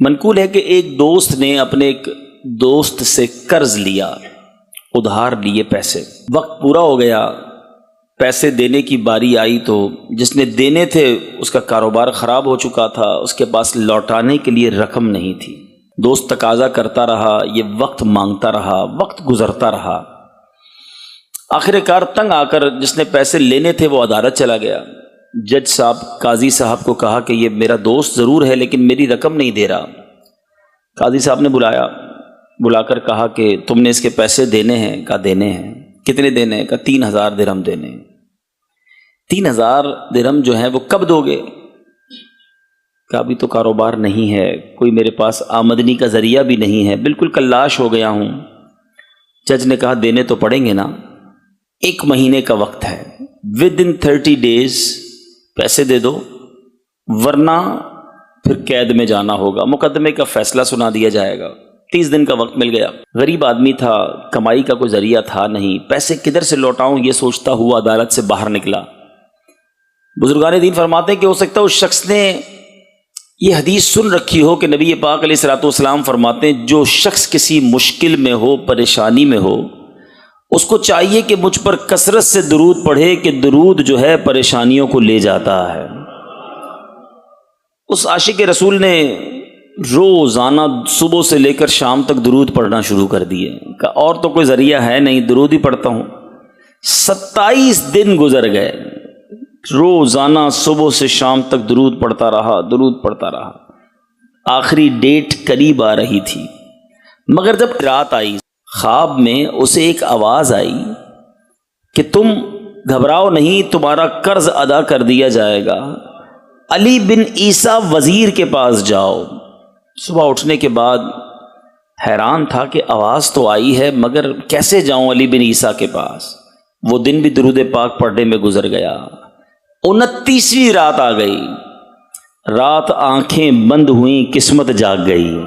منقول ہے کہ ایک دوست نے اپنے ایک دوست سے قرض لیا، ادھار لیے پیسے، وقت پورا ہو گیا، پیسے دینے کی باری آئی تو جس نے دینے تھے اس کا کاروبار خراب ہو چکا تھا، اس کے پاس لوٹانے کے لیے رقم نہیں تھی۔ دوست تقاضا کرتا رہا، یہ وقت مانگتا رہا، وقت گزرتا رہا، آخر کار تنگ آ کر جس نے پیسے لینے تھے وہ عدالت چلا گیا۔ جج صاحب قاضی صاحب کو کہا کہ یہ میرا دوست ضرور ہے لیکن میری رقم نہیں دے رہا۔ قاضی صاحب نے بلا کر کہا کہ تم نے اس کے پیسے دینے ہیں؟ کہا دینے ہیں۔ کتنے دینے ہیں؟ کہا 3000 درہم دینے ہیں۔ 3000 درہم جو ہیں وہ کب دو گے؟ کہا ابھی تو کاروبار نہیں ہے، کوئی میرے پاس آمدنی کا ذریعہ بھی نہیں ہے، بالکل کلاش ہو گیا ہوں۔ جج نے کہا دینے تو پڑیں گے نا، 1 مہینے کا وقت ہے، within 30 days پیسے دے دو ورنہ پھر قید میں جانا ہوگا، مقدمے کا فیصلہ سنا دیا جائے گا۔ 30 دن کا وقت مل گیا۔ غریب آدمی تھا، کمائی کا کوئی ذریعہ تھا نہیں، پیسے کدھر سے لوٹاؤں یہ سوچتا ہوا عدالت سے باہر نکلا۔ بزرگان دین فرماتے ہیں کہ ہو سکتا ہے اس شخص نے یہ حدیث سن رکھی ہو کہ نبی پاک علیہ الصلوۃ والسلام فرماتے ہیں جو شخص کسی مشکل میں ہو، پریشانی میں ہو، اس کو چاہیے کہ مجھ پر کثرت سے درود پڑھے کہ درود جو ہے پریشانیوں کو لے جاتا ہے۔ اس عاشق رسول نے روزانہ صبح سے لے کر شام تک درود پڑھنا شروع کر دیے کہ اور تو کوئی ذریعہ ہے نہیں، درود ہی پڑھتا ہوں۔ 27 دن گزر گئے، روزانہ صبح سے شام تک درود پڑھتا رہا۔ آخری ڈیٹ قریب آ رہی تھی، مگر جب رات آئی خواب میں اسے ایک آواز آئی کہ تم گھبراؤ نہیں، تمہارا قرض ادا کر دیا جائے گا، علی بن عیسیٰ وزیر کے پاس جاؤ۔ صبح اٹھنے کے بعد حیران تھا کہ آواز تو آئی ہے مگر کیسے جاؤں علی بن عیسیٰ کے پاس۔ وہ دن بھی درود پاک پڑھنے میں گزر گیا۔ 29ویں رات آ گئی، رات آنکھیں بند ہوئیں، قسمت جاگ گئی۔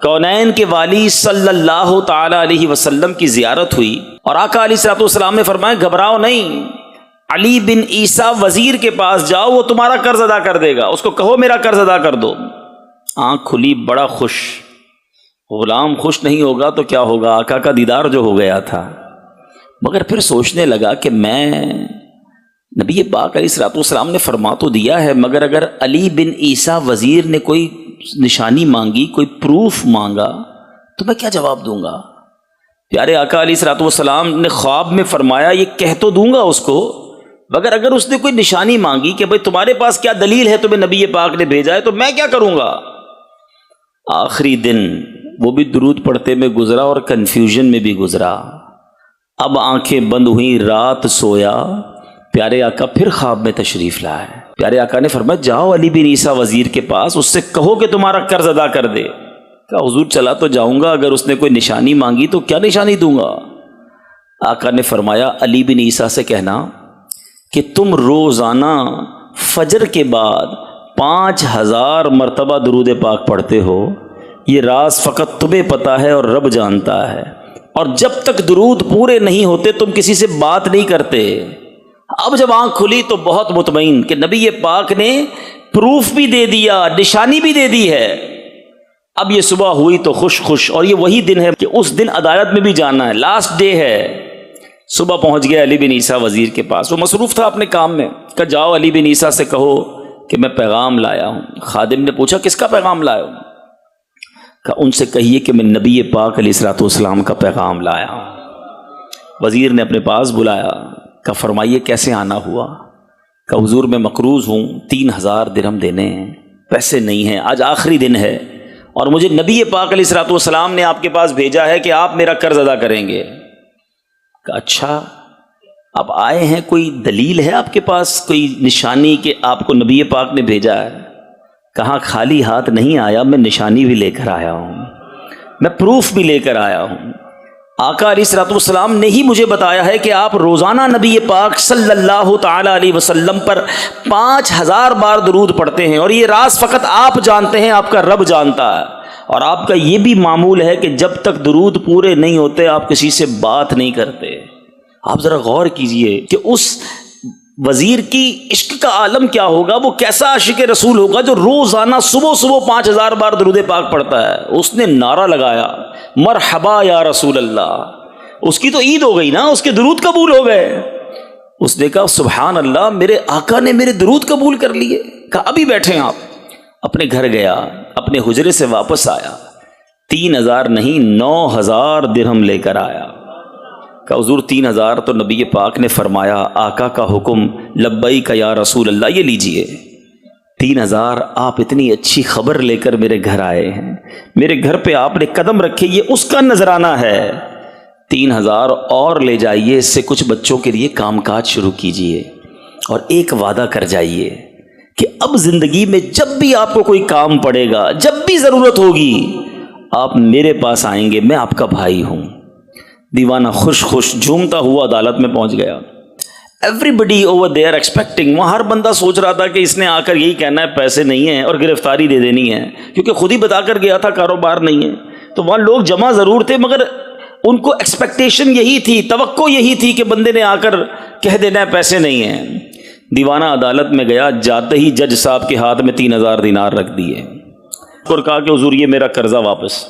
کونین کے والی صلی اللہ تعالی علیہ وسلم کی زیارت ہوئی اور آقا علیہ الصلوۃ والسلام نے فرمایا گھبراؤ نہیں، علی بن عیسیٰ وزیر کے پاس جاؤ، وہ تمہارا قرض ادا کر دے گا، اس کو کہو میرا قرض ادا کر دو۔ آنکھ کھلی، بڑا خوش۔ غلام خوش نہیں ہوگا تو کیا ہوگا، آقا کا دیدار جو ہو گیا تھا۔ مگر پھر سوچنے لگا کہ میں نبی پاک علیہ الصلوۃ والسلام نے فرما تو دیا ہے، مگر اگر علی بن عیسیٰ وزیر نے کوئی نشانی مانگی، کوئی پروف مانگا تو میں کیا جواب دوں گا؟ پیارے آقا علیہ الصلوۃ والسلام نے خواب میں فرمایا یہ کہہ تو دوں گا اس کو، مگر اگر اس نے کوئی نشانی مانگی کہ بھئی تمہارے پاس کیا دلیل ہے تمہیں نبی پاک نے بھیجا ہے تو میں کیا کروں گا؟ آخری دن وہ بھی درود پڑھتے میں گزرا اور کنفیوژن میں بھی گزرا۔ اب آنکھیں بند ہوئیں، رات سویا، پیارے آقا پھر خواب میں تشریف لائے۔ پیارے آقا نے فرمایا جاؤ علی بن عیسیٰ وزیر کے پاس، اس سے کہو کہ تمہارا قرض ادا کر دے۔ کہا حضور چلا تو جاؤں گا، اگر اس نے کوئی نشانی مانگی تو کیا نشانی دوں گا؟ آقا نے فرمایا علی بن عیسیٰ سے کہنا کہ تم روزانہ فجر کے بعد 5000 مرتبہ درود پاک پڑھتے ہو، یہ راز فقط تمہیں پتہ ہے اور رب جانتا ہے، اور جب تک درود پورے نہیں ہوتے تم کسی سے بات نہیں کرتے۔ اب جب آنکھ کھلی تو بہت مطمئن کہ نبی پاک نے پروف بھی دے دیا، نشانی بھی دے دی ہے۔ اب یہ صبح ہوئی تو خوش، اور یہ وہی دن ہے کہ اس دن عدالت میں بھی جانا ہے، لاسٹ ڈے ہے۔ صبح پہنچ گیا علی بن عیسیٰ وزیر کے پاس، وہ مصروف تھا اپنے کام میں۔ کہا جاؤ علی بن عیسیٰ سے کہو کہ میں پیغام لایا ہوں۔ خادم نے پوچھا کس کا پیغام لایا ہوں؟ کہا ان سے کہیے کہ میں نبی پاک علیہ الصلوۃ والسلام کا پیغام لایا ہوں۔ وزیر نے اپنے پاس بلایا، کہا فرمائیے کیسے آنا ہوا؟ کہا حضور میں مقروض ہوں، 3000 درہم دینے ہیں، پیسے نہیں ہیں، آج آخری دن ہے اور مجھے نبی پاک علیہ الصلوۃ والسلام نے آپ کے پاس بھیجا ہے کہ آپ میرا قرض ادا کریں گے۔ کہا اچھا آپ آئے ہیں، کوئی دلیل ہے آپ کے پاس، کوئی نشانی کہ آپ کو نبی پاک نے بھیجا ہے؟ کہاں خالی ہاتھ نہیں آیا، میں نشانی بھی لے کر آیا ہوں، میں پروف بھی لے کر آیا ہوں۔ آقا علیہ الصلوۃ والسلام نے ہی مجھے بتایا ہے کہ آپ روزانہ نبی پاک صلی اللہ تعالی علیہ وسلم پر 5000 بار درود پڑھتے ہیں، اور یہ راز فقط آپ جانتے ہیں، آپ کا رب جانتا ہے، اور آپ کا یہ بھی معمول ہے کہ جب تک درود پورے نہیں ہوتے آپ کسی سے بات نہیں کرتے۔ آپ ذرا غور کیجئے کہ اس وزیر کی عشق کا عالم کیا ہوگا، وہ کیسا عاشق رسول ہوگا جو روزانہ صبح صبح 5000 بار درود پاک پڑھتا ہے۔ اس نے نعرہ لگایا مرحبا یا رسول اللہ، اس کی تو عید ہو گئی نا، اس کے درود قبول ہو گئے۔ اس نے کہا سبحان اللہ، میرے آقا نے میرے درود قبول کر لیے۔ کہا ابھی بیٹھیں آپ۔ اپنے گھر گیا، اپنے حجرے سے واپس آیا، 3000 نہیں 9000 درہم لے کر آیا۔ کہ حضور 3000 تو نبی پاک نے فرمایا، آقا کا حکم لبیک یا رسول اللہ، یہ لیجئے 3000 آپ اتنی اچھی خبر لے کر میرے گھر آئے ہیں، میرے گھر پہ آپ نے قدم رکھے، یہ اس کا نذرانہ ہے۔ 3000 اور لے جائیے، اس سے کچھ بچوں کے لیے کام کاج شروع کیجئے، اور ایک وعدہ کر جائیے کہ اب زندگی میں جب بھی آپ کو کوئی کام پڑے گا، جب بھی ضرورت ہوگی، آپ میرے پاس آئیں گے، میں آپ کا بھائی ہوں۔ دیوانہ خوش خوش جھومتا ہوا عدالت میں پہنچ گیا۔ Everybody over there expecting, وہاں ہر بندہ سوچ رہا تھا کہ اس نے آ کر یہی کہنا ہے پیسے نہیں ہیں اور گرفتاری دے دینی ہے، کیونکہ خود ہی بتا کر گیا تھا کاروبار نہیں ہے۔ تو وہاں لوگ جمع ضرور تھے، مگر ان کو ایکسپیکٹیشن یہی تھی، توقع یہی تھی کہ بندے نے آ کر کہہ دینا ہے پیسے نہیں ہیں۔ دیوانہ عدالت میں گیا، جاتے ہی جج صاحب کے ہاتھ میں 3000 دینار رکھ دیے اور کہا کہ حضور یہ میرا قرضہ واپس۔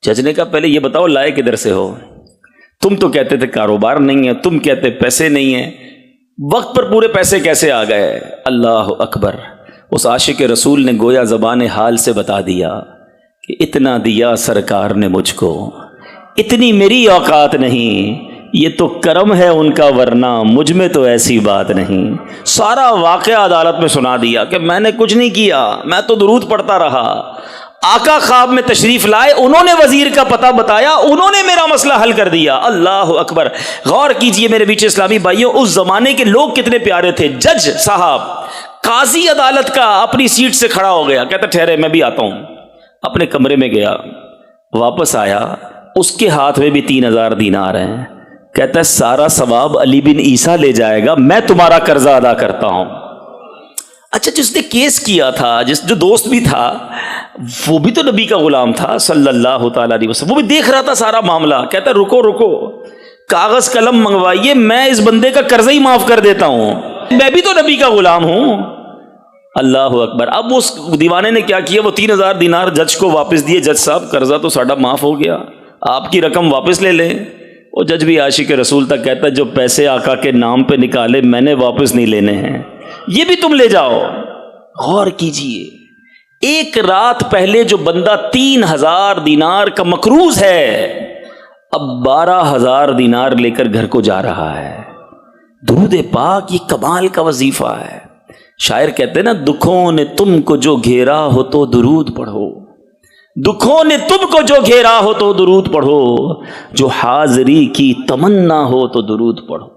جج نے کہا پہلے یہ بتاؤ لائے کدھر سے ہو؟ تم تو کہتے تھے کاروبار نہیں ہے، تم کہتے پیسے نہیں ہیں، وقت پر پورے پیسے کیسے آ گئے؟ اللہ اکبر! اس عاشق رسول نے گویا زبان حال سے بتا دیا کہ اتنا دیا سرکار نے مجھ کو، اتنی میری اوقات نہیں، یہ تو کرم ہے ان کا، ورنہ مجھ میں تو ایسی بات نہیں۔ سارا واقعہ عدالت میں سنا دیا کہ میں نے کچھ نہیں کیا، میں تو درود پڑھتا رہا۔ آقا خواب میں تشریف لائے، انہوں نے وزیر کا پتہ بتایا، انہوں نے میرا مسئلہ حل کر دیا۔ اللہ اکبر! غور کیجئے میرے بیچ اسلامی بھائیوں، اس زمانے کے لوگ کتنے پیارے تھے۔ جج صاحب، قاضی عدالت کا اپنی سیٹ سے کھڑا ہو گیا، کہتا ٹھہرے میں بھی آتا ہوں۔ اپنے کمرے میں گیا، واپس آیا، اس کے ہاتھ میں بھی 3000 دینار ہیں۔ کہتا ہے سارا ثواب علی بن عیسیٰ لے جائے گا، میں تمہارا قرضہ ادا کرتا ہوں۔ اچھا، جس نے کیس کیا تھا، جو دوست بھی تھا، وہ بھی تو نبی کا غلام تھا صلی اللہ تعالی علیہ وسلم، وہ بھی دیکھ رہا تھا سارا معاملہ۔ کہتا ہے رکو رکو، کاغذ قلم منگوائیے، میں اس بندے کا قرضہ ہی معاف کر دیتا ہوں، میں بھی تو نبی کا غلام ہوں۔ اللہ اکبر! اب اس دیوانے نے کیا کیا، وہ 3000 دینار جج کو واپس دیے۔ جج صاحب قرضہ تو ساڈا معاف ہو گیا، آپ کی رقم واپس لے لیں۔ وہ جج بھی عاشق رسول تک کہتا ہے جو پیسے آقا کے نام پہ نکالے میں نے واپس نہیں لینے ہیں، یہ بھی تم لے جاؤ۔ غور کیجئے، ایک رات پہلے جو بندہ 3000 دینار کا مقروض ہے، اب 12000 دینار لے کر گھر کو جا رہا ہے۔ درود پاک یہ کمال کا وظیفہ ہے۔ شاعر کہتے ہیں نا، دکھوں نے تم کو جو گھیرا ہو تو درود پڑھو، دکھوں نے تم کو جو گھیرا ہو تو درود پڑھو، جو حاضری کی تمنا ہو تو درود پڑھو۔